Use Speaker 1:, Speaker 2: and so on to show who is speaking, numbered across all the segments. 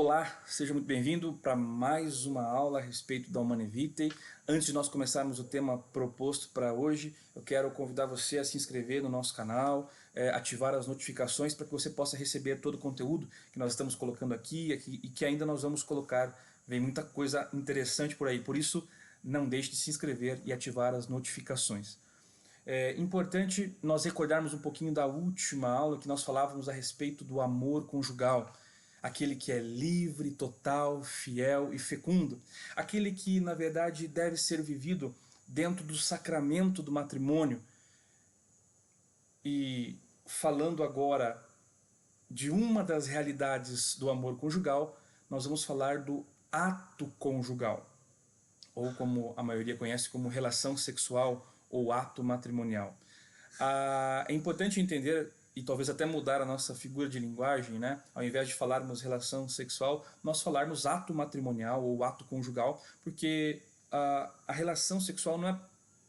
Speaker 1: Olá, seja muito bem-vindo para mais uma aula a respeito da Humanae Vitae. Antes de nós começarmos o tema proposto para hoje, eu quero convidar você a se inscrever no nosso canal, ativar as notificações para que você possa receber todo o conteúdo que nós estamos colocando aqui e que ainda nós vamos colocar. Vem muita coisa interessante por aí, por isso não deixe de se inscrever e ativar as notificações. É importante nós recordarmos um pouquinho da última aula que nós falávamos a respeito do amor conjugal. Aquele que é livre, total, fiel e fecundo. Aquele que, na verdade, deve ser vivido dentro do sacramento do matrimônio. E falando agora de uma das realidades do amor conjugal, nós vamos falar do ato conjugal, ou como a maioria conhece como relação sexual ou ato matrimonial. É importante entender e talvez até mudar a nossa figura de linguagem, né? Ao invés de falarmos relação sexual, nós falarmos ato matrimonial ou ato conjugal, porque a relação sexual não é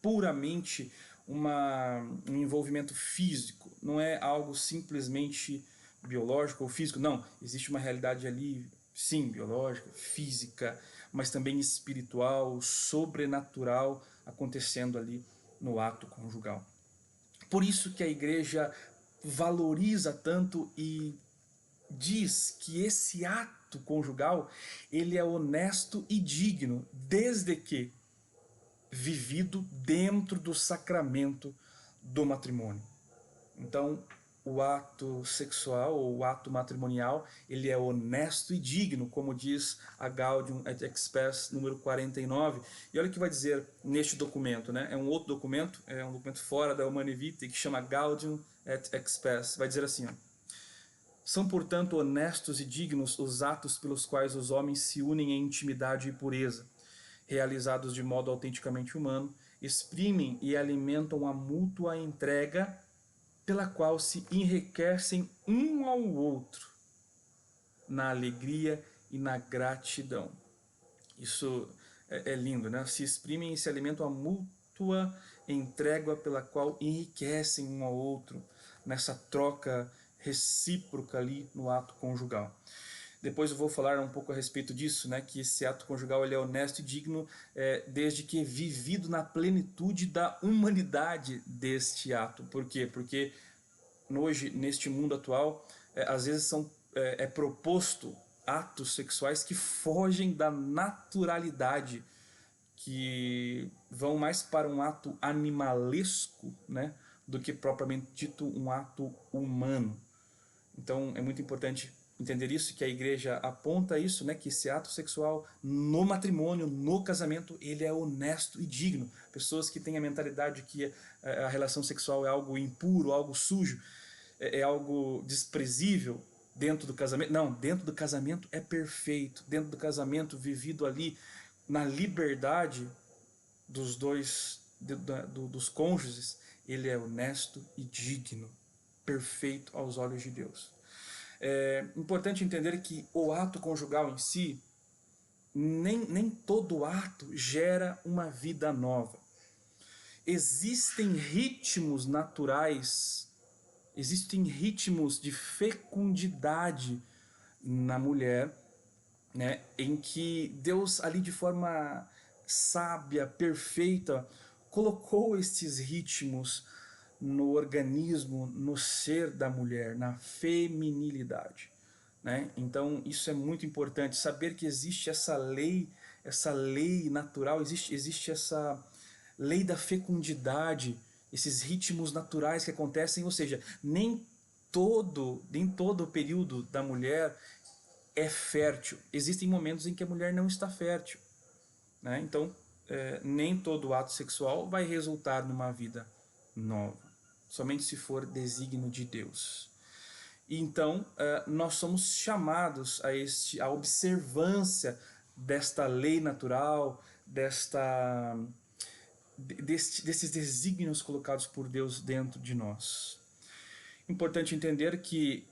Speaker 1: puramente um envolvimento físico, não é algo simplesmente biológico ou físico, não, existe uma realidade ali, sim, biológica, física, mas também espiritual, sobrenatural acontecendo ali no ato conjugal. Por isso que a igreja valoriza tanto e diz que esse ato conjugal ele é honesto e digno, desde que vivido dentro do sacramento do matrimônio. Então, o ato sexual ou o ato matrimonial, ele é honesto e digno, como diz a Gaudium et Spes número 49. E olha o que vai dizer neste documento, né? É um outro documento, é um documento fora da Humanae Vitae, que chama Gaudium et Spes. Vai dizer assim, ó: são, portanto, honestos e dignos os atos pelos quais os homens se unem em intimidade e pureza, realizados de modo autenticamente humano, exprimem e alimentam a mútua entrega pela qual se enriquecem um ao outro na alegria e na gratidão. Isso é lindo, né? Se exprimem e se alimentam a mútua entrega pela qual enriquecem um ao outro nessa troca recíproca ali no ato conjugal. Depois eu vou falar um pouco a respeito disso, né, que esse ato conjugal ele é honesto e digno desde que é vivido na plenitude da humanidade deste ato. Por quê? Porque hoje, neste mundo atual, às vezes é proposto atos sexuais que fogem da naturalidade, que vão mais para um ato animalesco, né, do que propriamente dito um ato humano. Então é muito importante entender isso, que a igreja aponta isso, né, que esse ato sexual no matrimônio, no casamento, ele é honesto e digno. Pessoas que têm a mentalidade que a relação sexual é algo impuro, algo sujo, é algo desprezível dentro do casamento. Não, dentro do casamento é perfeito. Dentro do casamento, vivido ali na liberdade dos dois, dos cônjuges, ele é honesto e digno, perfeito aos olhos de Deus. É importante entender que o ato conjugal em si, nem todo ato gera uma vida nova. Existem ritmos naturais, existem ritmos de fecundidade na mulher, né, em que Deus ali de forma sábia, perfeita, colocou estes ritmos no organismo, no ser da mulher, na feminilidade, né? Então isso é muito importante, saber que existe essa lei natural, existe essa lei da fecundidade, esses ritmos naturais que acontecem, ou seja, nem todo o período da mulher é fértil. Existem momentos em que a mulher não está fértil, né? Então nem todo ato sexual vai resultar numa vida nova, somente se for desígnio de Deus. E então nós somos chamados a observância desta lei natural, desses desígnios colocados por Deus dentro de nós. Importante entender que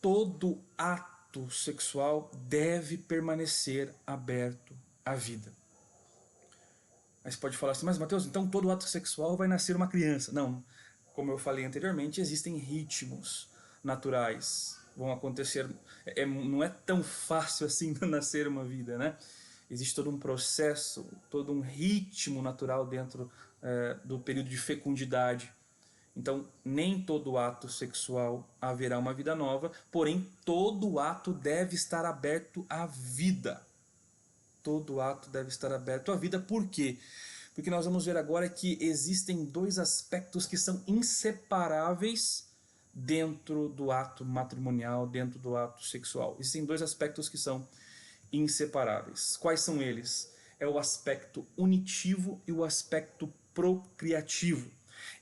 Speaker 1: todo ato sexual deve permanecer aberto à vida. Mas pode falar assim, mas Mateus, então todo ato sexual vai nascer uma criança. Não, como eu falei anteriormente, existem ritmos naturais. vão acontecer, não é tão fácil assim nascer uma vida, né? Existe todo um processo, todo um ritmo natural dentro do período de fecundidade. Então, nem todo ato sexual haverá uma vida nova, porém, todo ato deve estar aberto à vida. Todo ato deve estar aberto à vida. Por quê? Porque nós vamos ver agora que existem dois aspectos que são inseparáveis dentro do ato matrimonial, dentro do ato sexual. Existem dois aspectos que são inseparáveis. Quais são eles? É o aspecto unitivo e o aspecto procriativo.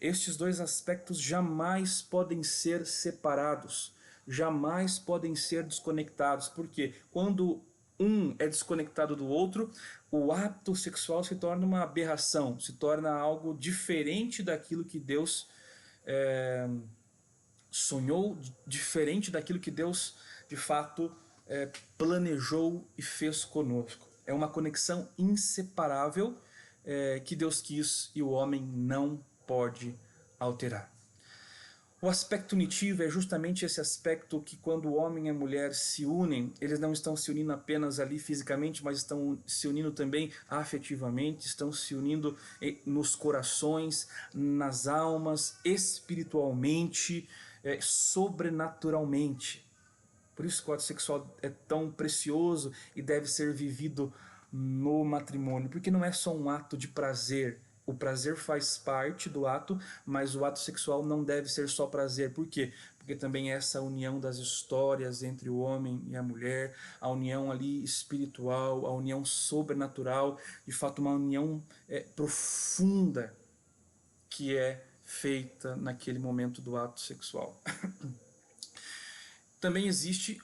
Speaker 1: Estes dois aspectos jamais podem ser separados, jamais podem ser desconectados, porque quando um é desconectado do outro, o ato sexual se torna uma aberração, se torna algo diferente daquilo que Deus sonhou, diferente daquilo que Deus de fato planejou e fez conosco. É uma conexão inseparável que Deus quis e o homem não pode alterar. O aspecto unitivo é justamente esse aspecto que quando o homem e a mulher se unem, eles não estão se unindo apenas ali fisicamente, mas estão se unindo também afetivamente, estão se unindo nos corações, nas almas, espiritualmente, sobrenaturalmente. Por isso que o ato sexual é tão precioso e deve ser vivido no matrimônio, porque não é só um ato de prazer. O prazer faz parte do ato, mas o ato sexual não deve ser só prazer. Por quê? Porque também é essa união das histórias entre o homem e a mulher, a união ali espiritual, a união sobrenatural, de fato uma união profunda que é feita naquele momento do ato sexual. Também existe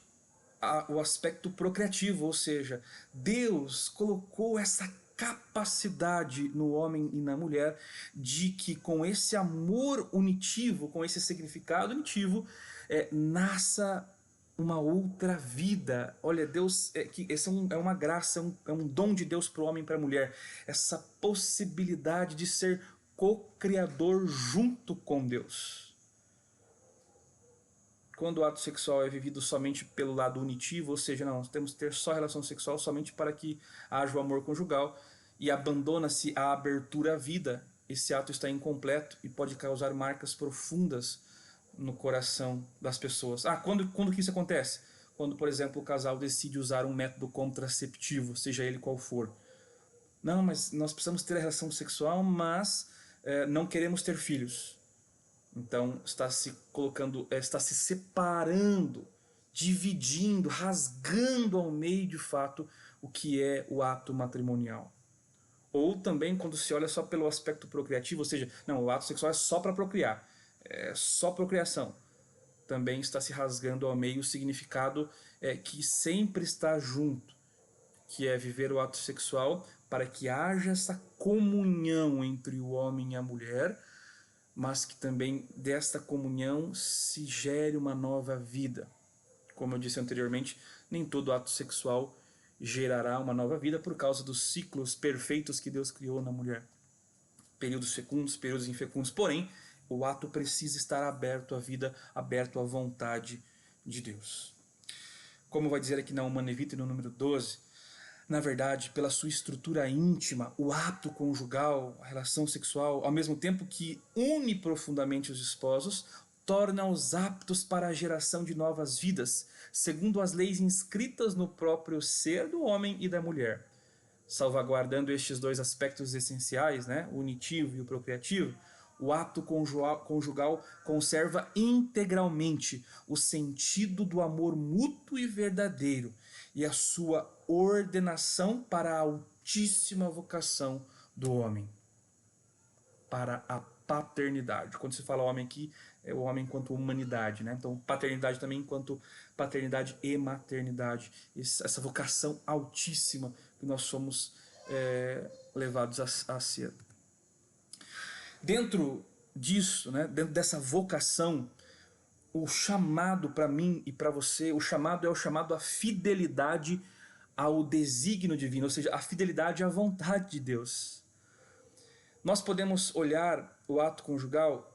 Speaker 1: o aspecto procriativo, ou seja, Deus colocou essa capacidade no homem e na mulher de que com esse amor unitivo, com esse significado unitivo, nasça uma outra vida. Olha, Deus, que essa é uma graça, é um dom de Deus para o homem e para a mulher, essa possibilidade de ser co-criador junto com Deus. Quando o ato sexual é vivido somente pelo lado unitivo, ou seja, não, nós temos que ter só relação sexual somente para que haja o amor conjugal e abandona-se a abertura à vida, esse ato está incompleto e pode causar marcas profundas no coração das pessoas. Quando que isso acontece? Quando, por exemplo, o casal decide usar um método contraceptivo, seja ele qual for. Não, mas nós precisamos ter a relação sexual, mas não queremos ter filhos. Então está se colocando, está se separando, dividindo, rasgando ao meio de fato o que é o ato matrimonial. Ou também quando se olha só pelo aspecto procriativo, ou seja, não, o ato sexual é só para procriar, é só procriação. Também está se rasgando ao meio o significado que sempre está junto, que é viver o ato sexual para que haja essa comunhão entre o homem e a mulher, mas que também desta comunhão se gere uma nova vida. Como eu disse anteriormente, nem todo ato sexual gerará uma nova vida por causa dos ciclos perfeitos que Deus criou na mulher. Períodos fecundos, períodos infecundos. Porém, o ato precisa estar aberto à vida, aberto à vontade de Deus. Como vai dizer aqui na Humanae Vitae, no número 12, na verdade, pela sua estrutura íntima, o ato conjugal, a relação sexual, ao mesmo tempo que une profundamente os esposos, torna-os aptos para a geração de novas vidas, segundo as leis inscritas no próprio ser do homem e da mulher. Salvaguardando estes dois aspectos essenciais, né, o unitivo e o procriativo, o ato conjugal conserva integralmente o sentido do amor mútuo e verdadeiro e a sua ordenação para a altíssima vocação do homem, para a paternidade. Quando se fala homem aqui, é o homem enquanto humanidade, né? Então, paternidade também enquanto paternidade e maternidade. Essa vocação altíssima que nós somos levados a ser. Dentro disso, né, dentro dessa vocação, o chamado para mim e para você, o chamado é o chamado à fidelidade ao desígnio divino, ou seja, a fidelidade à vontade de Deus. Nós podemos olhar o ato conjugal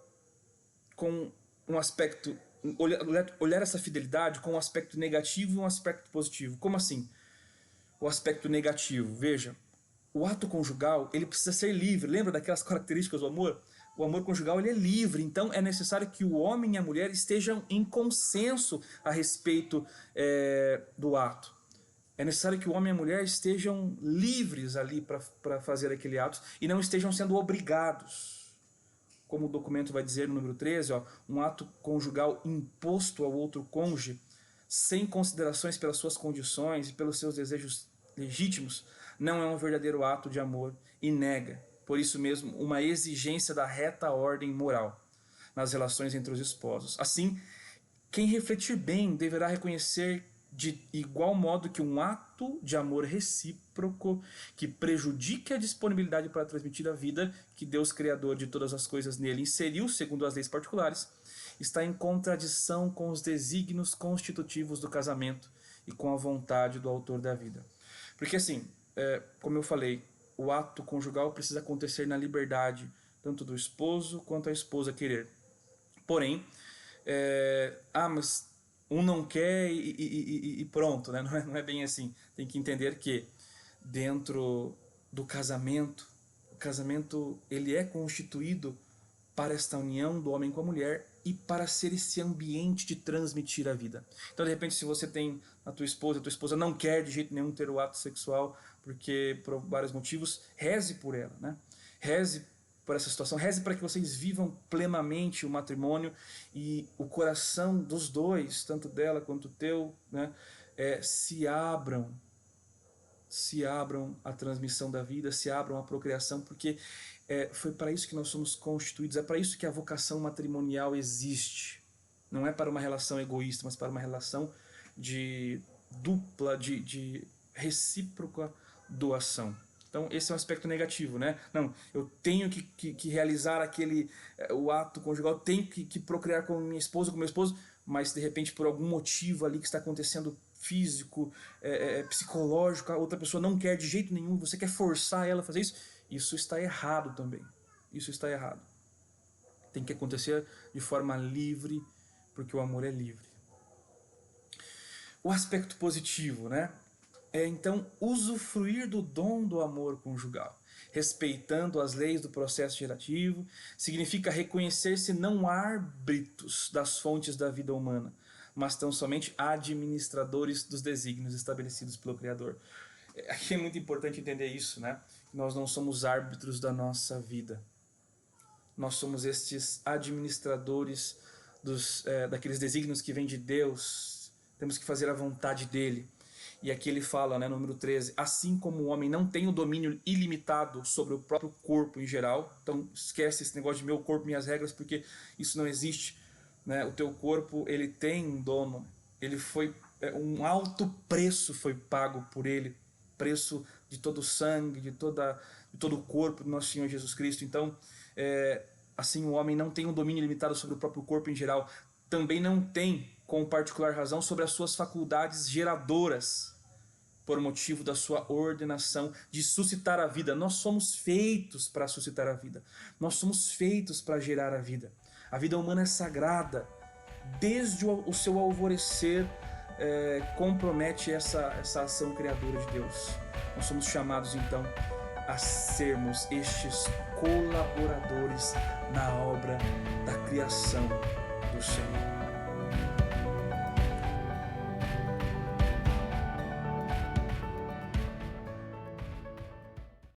Speaker 1: com um aspecto olhar essa fidelidade com um aspecto negativo e um aspecto positivo. Como assim? O aspecto negativo, veja, o ato conjugal, ele precisa ser livre. Lembra daquelas características do amor? O amor conjugal, ele é livre, então é necessário que o homem e a mulher estejam em consenso a respeito do ato. É necessário que o homem e a mulher estejam livres ali para fazer aquele ato e não estejam sendo obrigados. Como o documento vai dizer no número 13, um ato conjugal imposto ao outro cônjuge, sem considerações pelas suas condições e pelos seus desejos legítimos, não é um verdadeiro ato de amor e nega, por isso mesmo, uma exigência da reta ordem moral nas relações entre os esposos. Assim, quem refletir bem deverá reconhecer de igual modo que um ato de amor recíproco que prejudique a disponibilidade para transmitir a vida que Deus, Criador de todas as coisas, nele inseriu, segundo as leis particulares, está em contradição com os desígnios constitutivos do casamento e com a vontade do autor da vida. Porque assim, como eu falei, o ato conjugal precisa acontecer na liberdade, tanto do esposo quanto a esposa querer. Porém, mas um não quer e pronto, né? Não é bem assim. Tem que entender que dentro do casamento, o casamento ele é constituído para esta união do homem com a mulher e para ser esse ambiente de transmitir a vida. Então, de repente, se você tem a tua esposa não quer de jeito nenhum ter o ato sexual, porque por vários motivos, reze por ela, né? Reze por essa situação, reze para que vocês vivam plenamente o matrimônio e o coração dos dois, tanto dela quanto o teu, né, se abram à transmissão da vida, se abram à procriação, porque foi para isso que nós somos constituídos, é para isso que a vocação matrimonial existe. Não é para uma relação egoísta, mas para uma relação de dupla, de recíproca doação. Então esse é um aspecto negativo, né? Não, eu tenho que realizar o ato conjugal, tenho que procriar com minha esposa, com meu esposo, mas de repente por algum motivo ali que está acontecendo físico, psicológico, a outra pessoa não quer de jeito nenhum, você quer forçar ela a fazer isso, isso está errado também. Isso está errado. Tem que acontecer de forma livre, porque o amor é livre. O aspecto positivo, né? Então usufruir do dom do amor conjugal, respeitando as leis do processo gerativo, significa reconhecer-se não árbitros das fontes da vida humana, mas tão somente administradores dos desígnios estabelecidos pelo Criador. Aqui é muito importante entender isso, né? Nós não somos árbitros da nossa vida. Nós somos estes administradores daqueles desígnios que vêm de Deus. Temos que fazer a vontade dele. E aqui ele fala, né, no número 13, assim como o homem não tem o domínio ilimitado sobre o próprio corpo em geral, então esquece esse negócio de meu corpo, minhas regras, porque isso não existe, né? O teu corpo, ele tem um dono, ele foi, um alto preço foi pago por ele, preço de todo o sangue, de todo o corpo do nosso Senhor Jesus Cristo. Então, assim o homem não tem um domínio ilimitado sobre o próprio corpo em geral, também não tem, com particular razão, sobre as suas faculdades geradoras, por motivo da sua ordenação de suscitar a vida. Nós somos feitos para suscitar a vida. Nós somos feitos para gerar a vida. A vida humana é sagrada. Desde o seu alvorecer, compromete essa ação criadora de Deus. Nós somos chamados, então, a sermos estes colaboradores na obra da criação do Senhor.